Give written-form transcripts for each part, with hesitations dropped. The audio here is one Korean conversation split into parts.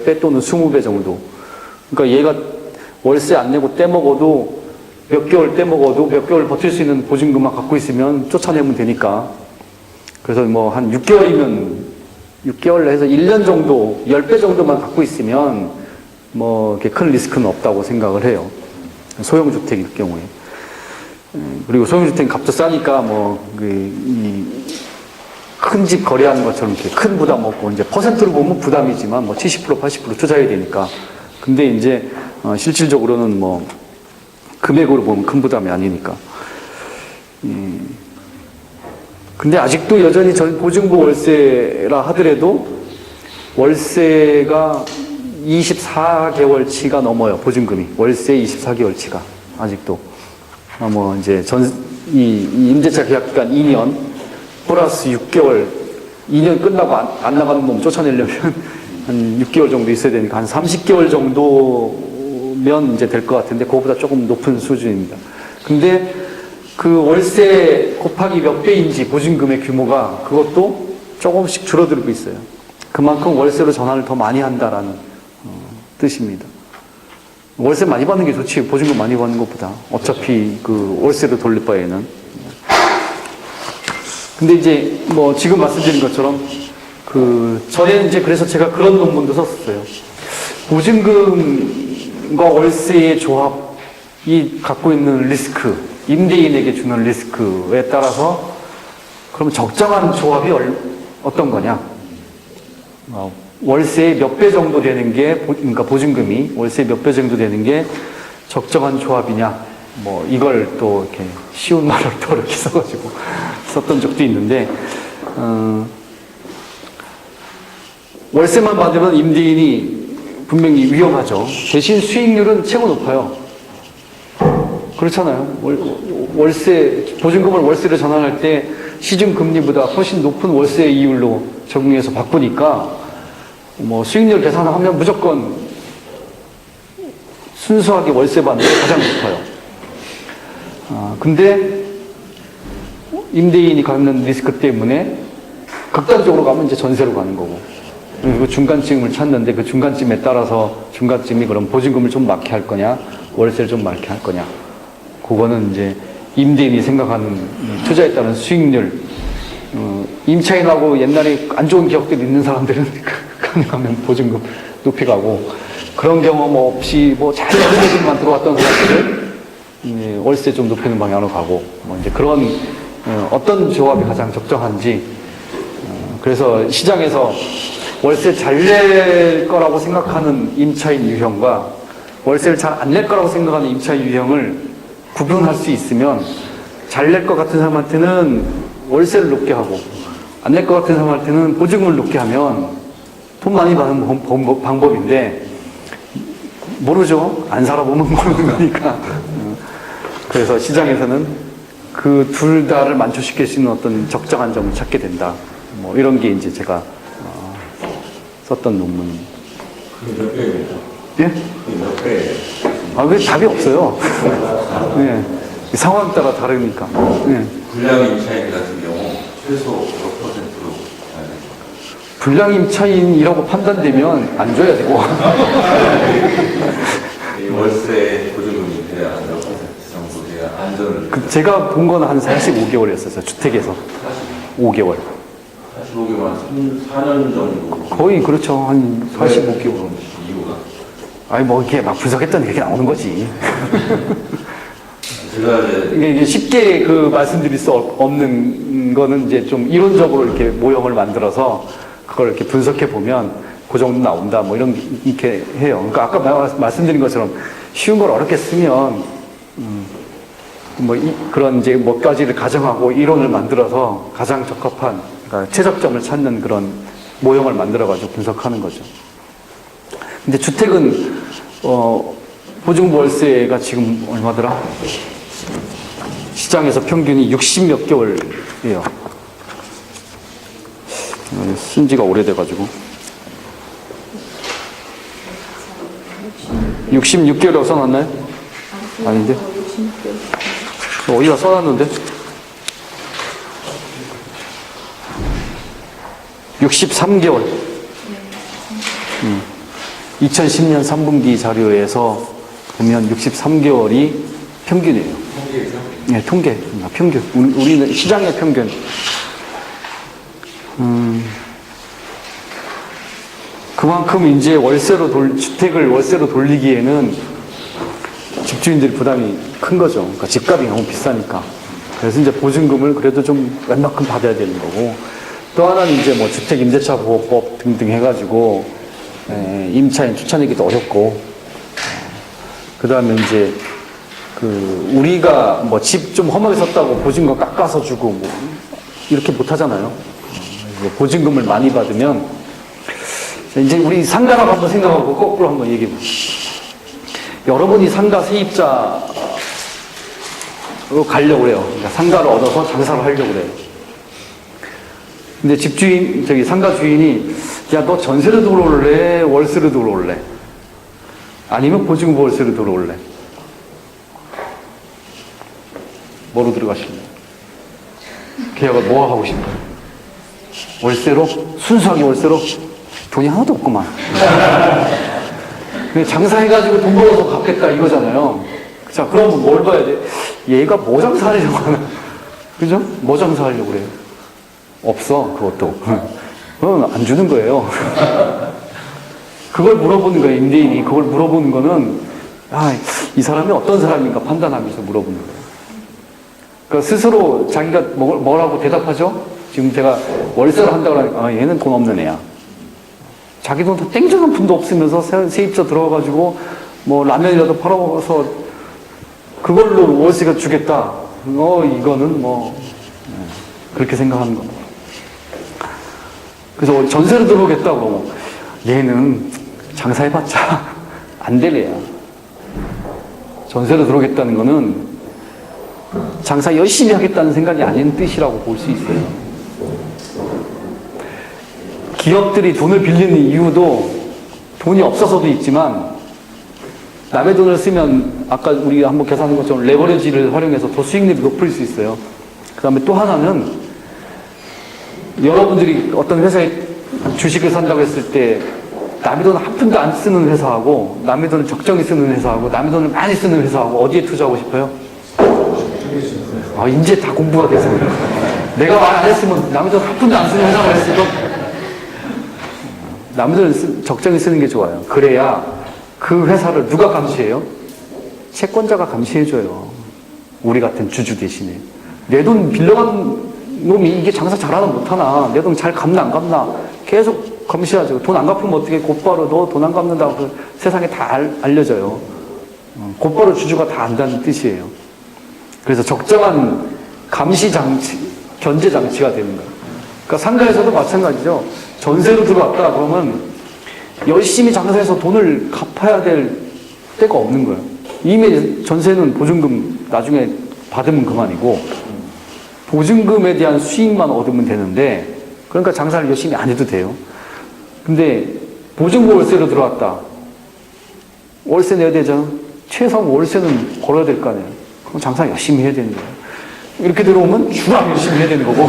10배 또는 20배 정도. 그러니까 얘가 월세 안 내고 떼먹어도 몇 개월 떼먹어도 몇 개월 버틸 수 있는 보증금만 갖고 있으면 쫓아내면 되니까. 그래서 뭐 한 6개월이면 6개월 해서 1년 정도, 10배 정도만 갖고 있으면 뭐 이렇게 큰 리스크는 없다고 생각을 해요. 소형주택일 경우에. 그리고 소형주택 값도 싸니까 뭐 큰 집 거래하는 것처럼 이렇게 큰 부담 없고, 이제 퍼센트로 보면 부담이지만 뭐 70%, 80% 투자해야 되니까. 근데 이제 실질적으로는 뭐 금액으로 보면 큰 부담이 아니니까. 근데 아직도 여전히 보증부 월세라 하더라도 월세가 24개월치가 넘어요. 보증금이. 월세 24개월치가. 아직도. 뭐 이제 이 임대차 계약 기간 2년 플러스 6개월, 2년 끝나고 안 나가는 놈 쫓아내려면 한 6개월 정도 있어야 되니까 한 30개월 정도면 이제 될 것 같은데, 그거보다 조금 높은 수준입니다. 근데 그 월세 곱하기 몇 배인지 보증금의 규모가 그것도 조금씩 줄어들고 있어요. 그만큼 월세로 전환을 더 많이 한다라는 뜻입니다. 월세 많이 받는 게 좋지, 보증금 많이 받는 것보다. 어차피 그 월세로 돌릴 바에는. 근데 이제 뭐 지금 말씀드린 것처럼 전에는 이제 그래서 제가 그런 논문도 썼었어요. 보증금과 월세의 조합이 갖고 있는 리스크, 임대인에게 주는 리스크에 따라서 그럼 적정한 조합이 어떤 거냐? 월세의 몇 배 정도 되는 게, 그러니까 보증금이 월세의 몇 배 정도 되는 게 적정한 조합이냐? 뭐 이걸 또 이렇게 쉬운 말을 또 이렇게 써가지고 썼던 적도 있는데, 월세만 받으면 임대인이 분명히 위험하죠. 대신 수익률은 최고 높아요. 그렇잖아요. 보증금을 월세로 전환할 때 시중금리보다 훨씬 높은 월세 이율로 적용해서 바꾸니까 뭐 수익률 계산하면 무조건 순수하게 월세 받는 게 가장 높아요. 근데 임대인이 갖는 리스크 때문에 극단적으로 가면 이제 전세로 가는 거고, 그리고 중간쯤을 찾는데 그 중간쯤에 따라서 중간쯤이 그럼 보증금을 좀 많게 할 거냐, 월세를 좀 많게 할 거냐, 그거는 이제 임대인이 생각하는 투자에 따른 수익률, 임차인하고 옛날에 안 좋은 기억들이 있는 사람들은 가능하면 보증금 높이 가고, 그런 경험 없이 뭐 잘 되는 애들만 들어왔던 사람들은 월세 좀 높이는 방향으로 가고, 뭐 이제 그런 어떤 조합이 가장 적정한지. 그래서 시장에서 월세 잘 낼 거라고 생각하는 임차인 유형과 월세를 잘 안 낼 거라고 생각하는 임차인 유형을 구분할 수 있으면, 잘 낼 것 같은 사람한테는 월세를 높게 하고 안 낼 것 같은 사람한테는 보증금을 높게 하면 돈 많이 받는 방법인데, 모르죠. 안 살아보면 모르는 거니까. 그래서 시장에서는 그 둘 다를 만족시킬 수 있는 어떤 적정한 점을 찾게 된다. 뭐 이런 게 이제 제가 썼던 논문입니다. 몇 배입니까? 예? 몇 배? 왜 답이 없어요? 네. 상황에 따라 다르니까. 네. 불량 임차인 같은 경우 최소 몇 %로 가야 됩니까? 불량 임차인이라고 판단되면 안 줘야 되고. 이 월세 보증금이 돼야 몇 % 정도 돼야 안전을. 제가 본 건 한 45개월이었어요. 주택에서. 5개월. 45개월 한 4년 정도. 거의 그렇죠. 한 45개월. 이유가? 아니 뭐 이렇게 막 분석했더니 이렇게 나오는 거지. 제가 이게 쉽게 말씀드릴 수 없는 거는 이제 좀 이론적으로 이렇게 모형을 만들어서 그걸 이렇게 분석해 보면 그 정도 나온다, 뭐 이렇게 해요. 그러니까 아까 말씀드린 것처럼 쉬운 걸 어렵게 쓰면 그런 이제 몇 가지를 가정하고 이론을 만들어서 가장 적합한, 그러니까 최적점을 찾는 그런 모형을 만들어가지고 분석하는 거죠. 근데 주택은 보증부 월세가 지금 얼마더라? 시장에서 평균이 60 몇 개월이에요. 쓴 지가 오래돼가지고. 66개월이라고 써놨나요? 아닌데? 어디다 써놨는데? 63개월. 2010년 3분기 자료에서 보면 63개월이 평균이에요. 통계에서 네, 통계, 평균. 우리는 시장의 평균. 그만큼 이제 주택을 월세로 돌리기에는 집주인들이 부담이 큰 거죠. 그러니까 집값이 너무 비싸니까. 그래서 이제 보증금을 그래도 좀 웬만큼 받아야 되는 거고. 또 하나는 이제 뭐 주택 임대차 보호법 등등 해가지고, 임차인 추천하기도 어렵고, 그 다음에 이제 우리가 뭐 집 좀 험하게 썼다고 보증금 깎아서 주고 뭐 이렇게 못 하잖아요. 보증금을 많이 받으면 이제 우리 상가를 한번 생각하고 거꾸로 한번 얘기해 보시죠. 여러분이 상가 세입자로 가려고 그래요. 그러니까 상가를 얻어서 장사를 하려고 그래요. 근데 상가 주인이 야, 너 전세로 들어올래? 월세로 들어올래? 아니면 보증금 월세로 들어올래? 뭐로 들어가실래요? 계약을 뭐 하고 싶어요? 월세로? 순수하게 월세로? 돈이 하나도 없구만. 장사해가지고 돈 벌어서 갚겠다 이거잖아요. 자, 그럼 뭘 봐야 돼? 얘가 뭐 장사하려고 하나? 그죠? 뭐 장사하려고 그래요? 없어, 그것도. 그건 안 주는 거예요. 그걸 물어보는 거예요, 임대인이. 그걸 물어보는 거는, 이 사람이 어떤 사람인가 판단하면서 물어보는 거예요. 그러니까 스스로 자기가 뭐라고 대답하죠? 지금 제가 월세를 한다고 하니까, 얘는 돈 없는 애야. 자기 돈 다 땡겨놓은 푼도 없으면서 세입자 들어와가지고, 뭐, 라면이라도 팔아먹어서, 그걸로 월세가 주겠다. 이거는 뭐, 그렇게 생각하는 겁니다. 그래서 전세로 들어오겠다고, 얘는 장사해봤자 안 될 애야. 전세로 들어오겠다는 거는 장사 열심히 하겠다는 생각이 아닌 뜻이라고 볼 수 있어요. 기업들이 돈을 빌리는 이유도 돈이 없어서도 있지만 남의 돈을 쓰면 아까 우리가 한번 계산한 것처럼 레버리지를 활용해서 더 수익률이 높을 수 있어요. 그 다음에 또 하나는 여러분들이 어떤 회사에 주식을 산다고 했을 때 남의 돈 한 푼도 안 쓰는 회사하고 남의 돈을 적정히 쓰는 회사하고 남의 돈을 많이 쓰는 회사하고 어디에 투자하고 싶어요? 이제 다 공부가 돼서 내가 말 안 했으면 남의 돈 한 푼도 안 쓰는 회사가 했어도 남의 돈을 적정히 쓰는 게 좋아요. 그래야 그 회사를 누가 감시해요? 채권자가 감시해줘요. 우리 같은 주주 대신에. 내 돈 빌려간 놈이 이게 장사 잘하나 못하나, 내 돈 잘 갚나 안 갚나 계속 감시하죠. 돈 안 갚으면 어떻게 곧바로 너 돈 안 갚는다고 그 세상에 다 알려져요. 곧바로 주주가 다 안다는 뜻이에요. 그래서 적정한 감시 장치, 견제 장치가 되는 거예요. 그러니까 상가에서도 마찬가지죠. 전세로 들어왔다 그러면 열심히 장사해서 돈을 갚아야 될 때가 없는 거예요. 이미 전세는 보증금 나중에 받으면 그만이고 보증금에 대한 수익만 얻으면 되는데 그러니까 장사를 열심히 안 해도 돼요. 근데 보증금 월세로 들어왔다. 월세 내야 되잖아. 최소한 월세는 걸어야 될 거 아니에요. 그럼 장사 열심히 해야 되는 거예요. 이렇게 들어오면 주가 열심히 해야 되는 거고.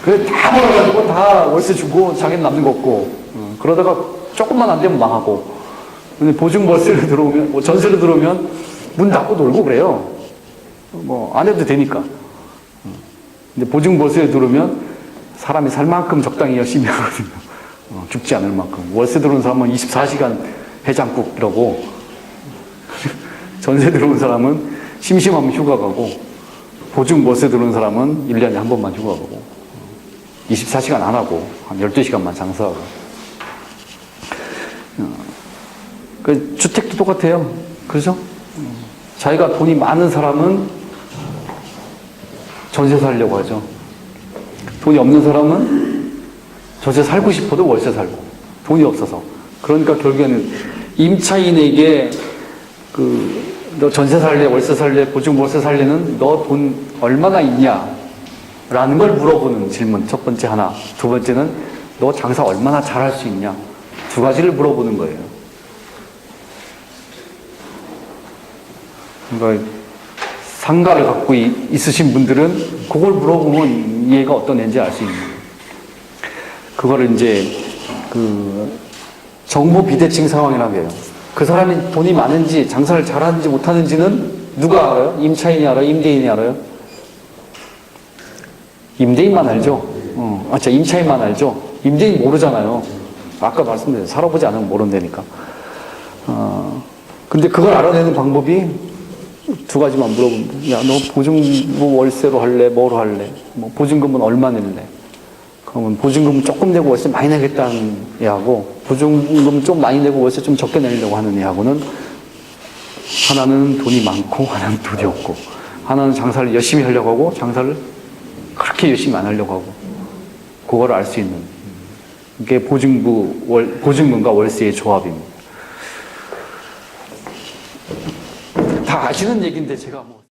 그래 다 벌어가지고 다 월세 주고 자기는 남는 거 없고. 그러다가 조금만 안 되면 망하고. 근데 보증금 월세로 들어오면, 뭐 전세로 들어오면 문 닫고 놀고 그래요. 뭐 안 해도 되니까. 근데 보증금 월세로 들어오면 사람이 살 만큼 적당히 열심히 하거든요. 죽지 않을 만큼. 월세 들어온 사람은 24시간 해장국 이러고 전세 들어온 사람은 심심하면 휴가 가고 보증금 월세 들어온 사람은 1년에 한 번만 휴가 가고 24시간 안 하고 한 12시간만 장사하고. 그 주택도 똑같아요. 그죠? 자기가 돈이 많은 사람은 전세 살려고 하죠. 돈이 없는 사람은 전세 살고 싶어도 월세 살고. 돈이 없어서. 그러니까 결국에는 임차인에게 너 전세 살래, 월세 살래, 보증금 월세 살래는 너 돈 얼마나 있냐? 라는 걸 물어보는 질문. 첫 번째 하나. 두 번째는 너 장사 얼마나 잘할 수 있냐? 두 가지를 물어보는 거예요. 그러니까 상가를 갖고 있으신 분들은 그걸 물어보면 얘가 어떤 애인지 알 수 있는 거예요. 그거를 이제 정보 비대칭 상황이라는 게요. 그 사람이 돈이 많은지 장사를 잘하는지 못하는지는 누가 알아요? 임차인이 알아요? 임대인이 알아요? 임대인만 알죠? 임차인만 알죠? 임대인 모르잖아요. 아까 말씀드렸죠. 살아보지 않으면 모른다니까. 근데 그걸 알아내는 방법이 두 가지만 물어보면 돼. 야, 너 보증금 월세로 할래? 뭐로 할래? 뭐 보증금은 얼마 낼래? 그러면 보증금 조금 내고 월세 많이 내겠다는 애하고 보증금 좀 많이 내고 월세 좀 적게 내려고 하는 애하고는 하나는 돈이 많고 하나는 돈이 없고 하나는 장사를 열심히 하려고 하고 장사를 그렇게 열심히 안 하려고 하고 그거를 알 수 있는 이게 보증금과 월세의 조합입니다. 다 아시는 얘기인데 제가 뭐